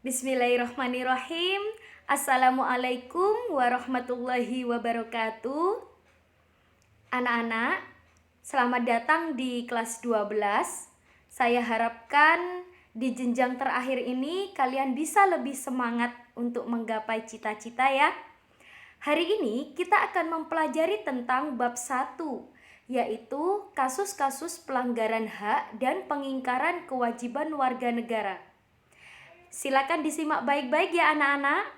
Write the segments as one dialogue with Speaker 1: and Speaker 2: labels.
Speaker 1: Bismillahirrahmanirrahim. Assalamualaikum warahmatullahi wabarakatuh. Anak-anak, selamat datang di kelas 12. Saya harapkan di jenjang terakhir ini kalian bisa lebih semangat untuk menggapai cita-cita ya. Hari ini kita akan mempelajari tentang bab 1, yaitu kasus-kasus pelanggaran hak dan pengingkaran kewajiban warga negara. Silakan disimak baik-baik ya anak-anak.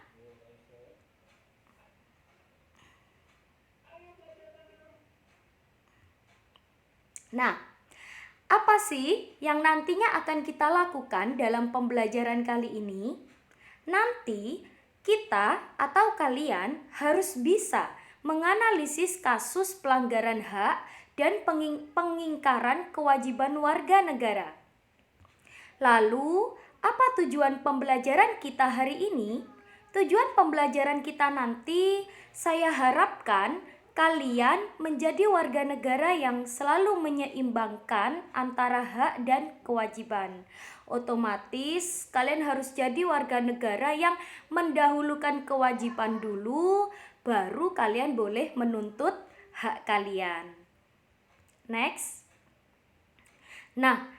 Speaker 1: Nah, apa sih yang nantinya akan kita lakukan dalam pembelajaran kali ini? Nanti kita atau kalian harus bisa menganalisis kasus pelanggaran hak dan pengingkaran kewajiban warga negara. Lalu, apa tujuan pembelajaran kita hari ini? Tujuan pembelajaran kita nanti, saya harapkan kalian menjadi warga negara yang selalu menyeimbangkan antara hak dan kewajiban. Otomatis, kalian harus jadi warga negara yang mendahulukan kewajiban dulu, baru kalian boleh menuntut hak kalian. Next. Nah,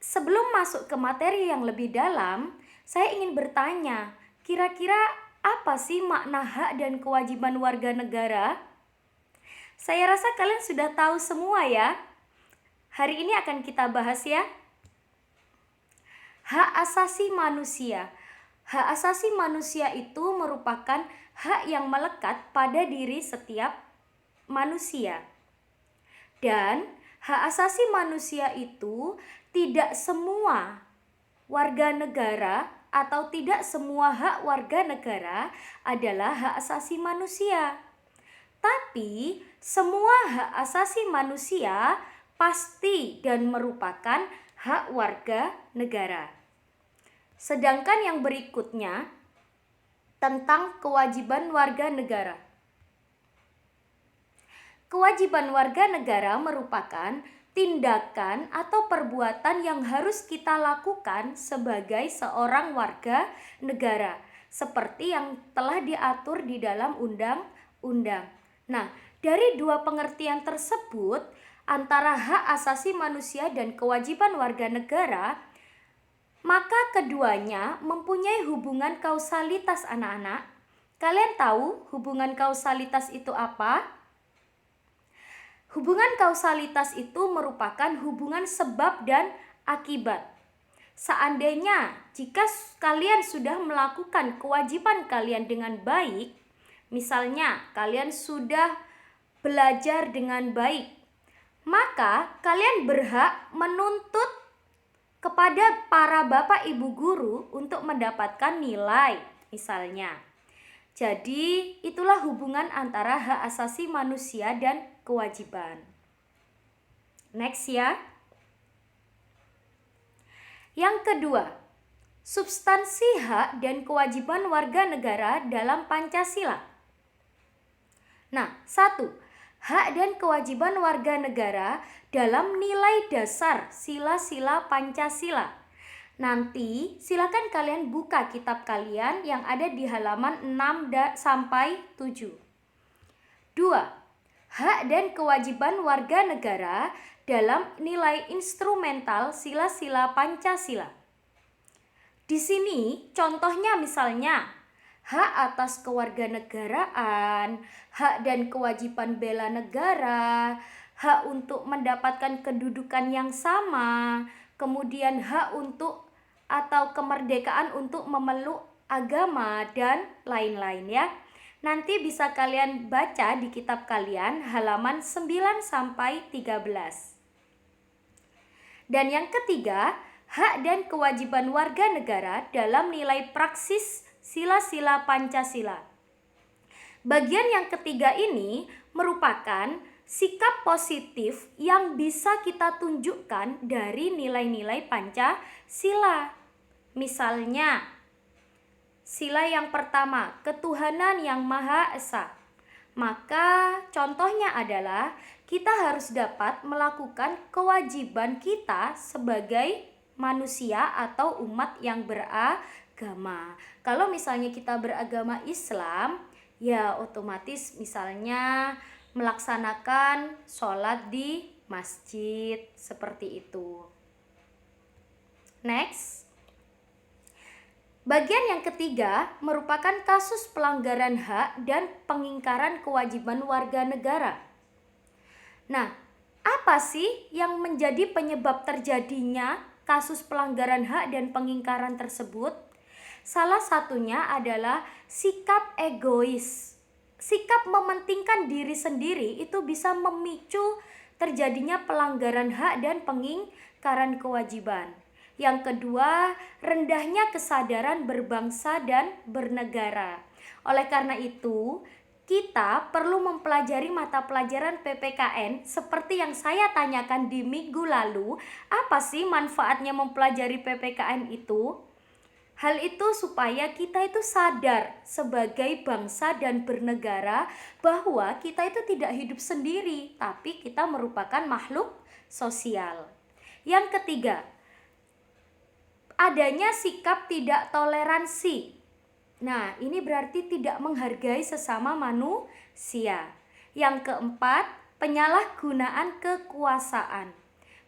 Speaker 1: sebelum masuk ke materi yang lebih dalam, saya ingin bertanya, kira-kira apa sih makna hak dan kewajiban warga negara? Saya rasa kalian sudah tahu semua ya. Hari ini akan kita bahas ya. Hak asasi manusia. Hak asasi manusia itu merupakan hak yang melekat pada diri setiap manusia. Dan hak asasi manusia itu tidak semua warga negara atau tidak semua hak warga negara adalah hak asasi manusia. Tapi semua hak asasi manusia pasti dan merupakan hak warga negara. Sedangkan yang berikutnya tentang kewajiban warga negara. Kewajiban warga negara merupakan tindakan atau perbuatan yang harus kita lakukan sebagai seorang warga negara, seperti yang telah diatur di dalam undang-undang. Nah, dari dua pengertian tersebut, antara hak asasi manusia dan kewajiban warga negara, maka keduanya mempunyai hubungan kausalitas anak-anak. Kalian tahu hubungan kausalitas itu apa? Hubungan kausalitas itu merupakan hubungan sebab dan akibat. Seandainya jika kalian sudah melakukan kewajiban kalian dengan baik, misalnya kalian sudah belajar dengan baik, maka kalian berhak menuntut kepada para bapak ibu guru untuk mendapatkan nilai, misalnya. Jadi itulah hubungan antara hak asasi manusia dan kewajiban. Next ya. Yang kedua, substansi hak dan kewajiban warga negara dalam Pancasila. Nah, 1. Hak dan kewajiban warga negara dalam nilai dasar sila-sila Pancasila. Nanti silakan kalian buka kitab kalian yang ada di halaman 6 sampai 7. 2. Hak dan kewajiban warga negara dalam nilai instrumental sila-sila Pancasila. Di sini contohnya misalnya hak atas kewarganegaraan, hak dan kewajiban bela negara, hak untuk mendapatkan kedudukan yang sama, kemudian hak untuk atau kemerdekaan untuk memeluk agama dan lain-lain ya. Nanti bisa kalian baca di kitab kalian halaman 9 sampai 13. Dan yang ketiga, hak dan kewajiban warga negara dalam nilai praksis sila-sila Pancasila. Bagian yang ketiga ini merupakan sikap positif yang bisa kita tunjukkan dari nilai-nilai Pancasila. Misalnya, sila yang pertama, ketuhanan yang Maha Esa. Maka contohnya adalah kita harus dapat melakukan kewajiban kita sebagai manusia atau umat yang beragama. agama. Kalau misalnya kita beragama Islam, ya otomatis misalnya melaksanakan sholat di masjid seperti itu. Next. Bagian yang ketiga merupakan kasus pelanggaran hak dan pengingkaran kewajiban warga negara. Nah, apa sih yang menjadi penyebab terjadinya kasus pelanggaran hak dan pengingkaran tersebut? Salah satunya adalah sikap egois. Sikap mementingkan diri sendiri itu bisa memicu terjadinya pelanggaran hak dan pengingkaran kewajiban. Yang kedua, rendahnya kesadaran berbangsa dan bernegara. Oleh karena itu, kita perlu mempelajari mata pelajaran PPKN seperti yang saya tanyakan di minggu lalu. Apa sih manfaatnya mempelajari PPKN itu? Hal itu supaya kita itu sadar sebagai bangsa dan bernegara bahwa kita itu tidak hidup sendiri, tapi kita merupakan makhluk sosial. Yang ketiga, adanya sikap tidak toleransi. Nah, ini berarti tidak menghargai sesama manusia. Yang keempat, penyalahgunaan kekuasaan.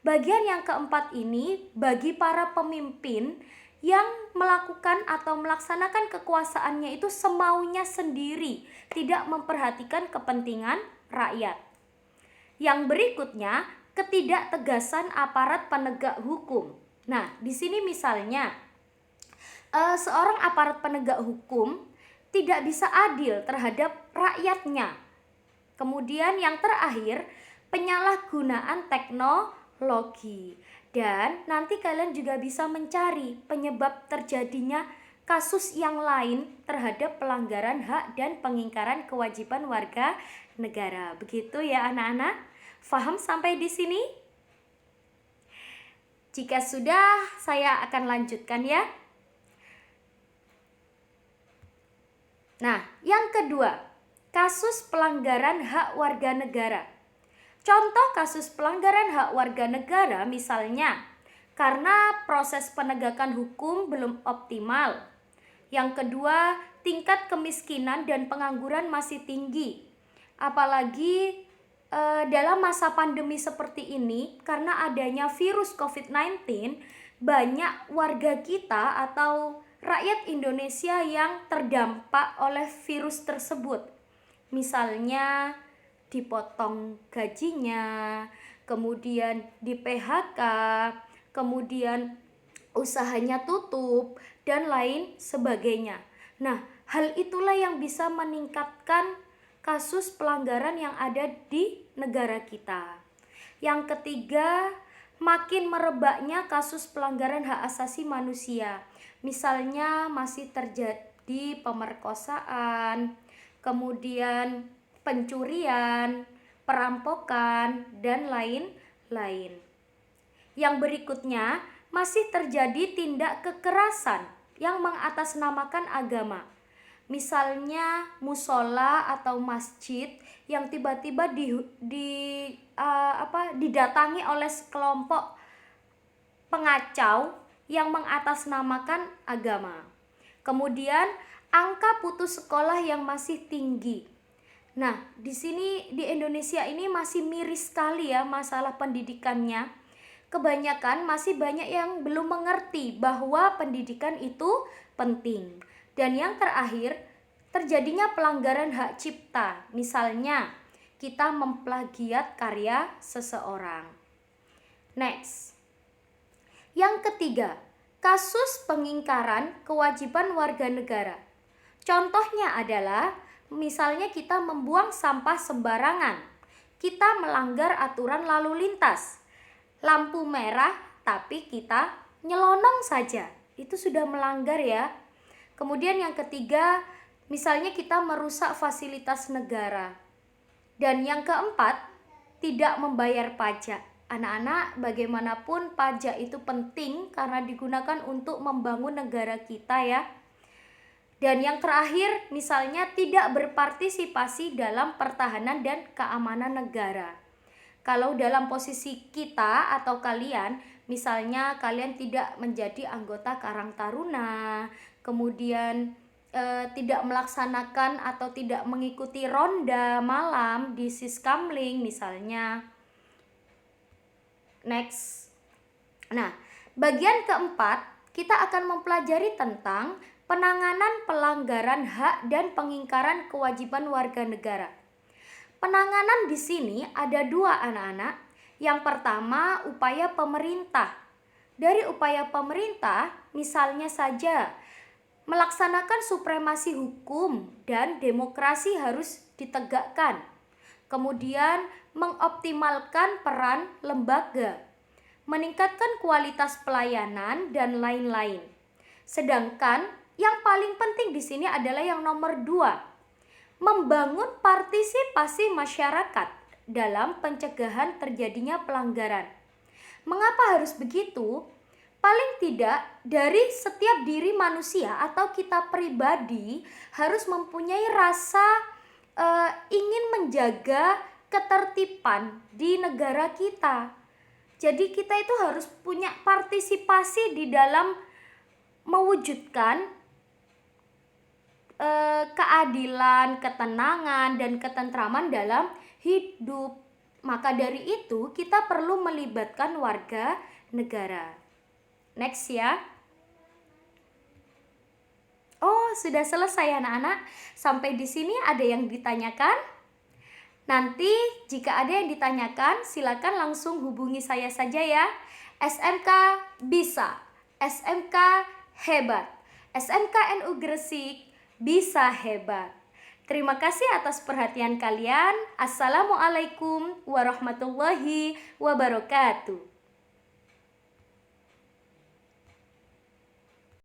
Speaker 1: Bagian yang keempat ini bagi para pemimpin yang melakukan atau melaksanakan kekuasaannya itu semaunya sendiri, tidak memperhatikan kepentingan rakyat. Yang berikutnya, ketidaktegasan aparat penegak hukum. Nah, di sini misalnya seorang aparat penegak hukum tidak bisa adil terhadap rakyatnya. Kemudian yang terakhir, penyalahgunaan teknologi. Dan nanti kalian juga bisa mencari penyebab terjadinya kasus yang lain terhadap pelanggaran hak dan pengingkaran kewajiban warga negara. Begitu ya anak-anak? Faham sampai di sini? Jika sudah, saya akan lanjutkan ya. Nah, yang kedua, kasus pelanggaran hak warga negara. Contoh kasus pelanggaran hak warga negara misalnya karena proses penegakan hukum belum optimal. Yang kedua, tingkat kemiskinan dan pengangguran masih tinggi. Apalagi dalam masa pandemi seperti ini, karena adanya virus COVID-19, banyak warga kita atau rakyat Indonesia yang terdampak oleh virus tersebut. Misalnya dipotong gajinya, kemudian di PHK, kemudian usahanya tutup, dan lain sebagainya. Nah, hal itulah yang bisa meningkatkan kasus pelanggaran yang ada di negara kita. Yang ketiga, makin merebaknya kasus pelanggaran hak asasi manusia. Misalnya masih terjadi pemerkosaan, kemudian pencurian, perampokan, dan lain-lain. Yang berikutnya, masih terjadi tindak kekerasan yang mengatasnamakan agama. Misalnya musola atau masjid yang tiba-tiba didatangi oleh sekelompok pengacau yang mengatasnamakan agama. Kemudian angka putus sekolah yang masih tinggi. Nah, di sini di Indonesia ini masih miris sekali ya masalah pendidikannya. Kebanyakan masih banyak yang belum mengerti bahwa pendidikan itu penting. Dan yang terakhir, terjadinya pelanggaran hak cipta. Misalnya, kita memplagiat karya seseorang. Next. Yang ketiga, kasus pengingkaran kewajiban warga negara. Contohnya adalah misalnya kita membuang sampah sembarangan, kita melanggar aturan lalu lintas, lampu merah tapi kita nyelonong saja, itu sudah melanggar ya. Kemudian yang ketiga, misalnya kita merusak fasilitas negara. Dan yang keempat, tidak membayar pajak. Anak-anak, bagaimanapun pajak itu penting karena digunakan untuk membangun negara kita ya. Dan yang terakhir, misalnya tidak berpartisipasi dalam pertahanan dan keamanan negara. Kalau dalam posisi kita atau kalian, Misalnya kalian tidak menjadi anggota Karang Taruna, kemudian tidak melaksanakan atau tidak mengikuti ronda malam di Siskamling misalnya. Next. Nah, bagian keempat kita akan mempelajari tentang penanganan pelanggaran hak dan pengingkaran kewajiban warga negara. Penanganan di sini ada dua anak-anak. Yang pertama, upaya pemerintah. Dari upaya pemerintah, misalnya saja melaksanakan supremasi hukum dan demokrasi harus ditegakkan. Kemudian, mengoptimalkan peran lembaga, meningkatkan kualitas pelayanan dan lain-lain. Sedangkan yang paling penting di sini adalah yang nomor 2, membangun partisipasi masyarakat dalam pencegahan terjadinya pelanggaran. Mengapa harus begitu? Paling tidak dari setiap diri manusia atau kita pribadi harus mempunyai rasa ingin menjaga ketertiban di negara kita. Jadi kita itu harus punya partisipasi di dalam mewujudkan keadilan, ketenangan, dan ketentraman dalam hidup. Maka dari itu kita perlu melibatkan warga negara. Next ya. Oh, sudah selesai anak-anak. Sampai di sini ada yang ditanyakan? Nanti jika ada yang ditanyakan, silakan langsung hubungi saya saja ya. SMK bisa, SMK hebat, SMK NU Gresik bisa hebat. Terima kasih atas perhatian kalian. Assalamualaikum warahmatullahi wabarakatuh.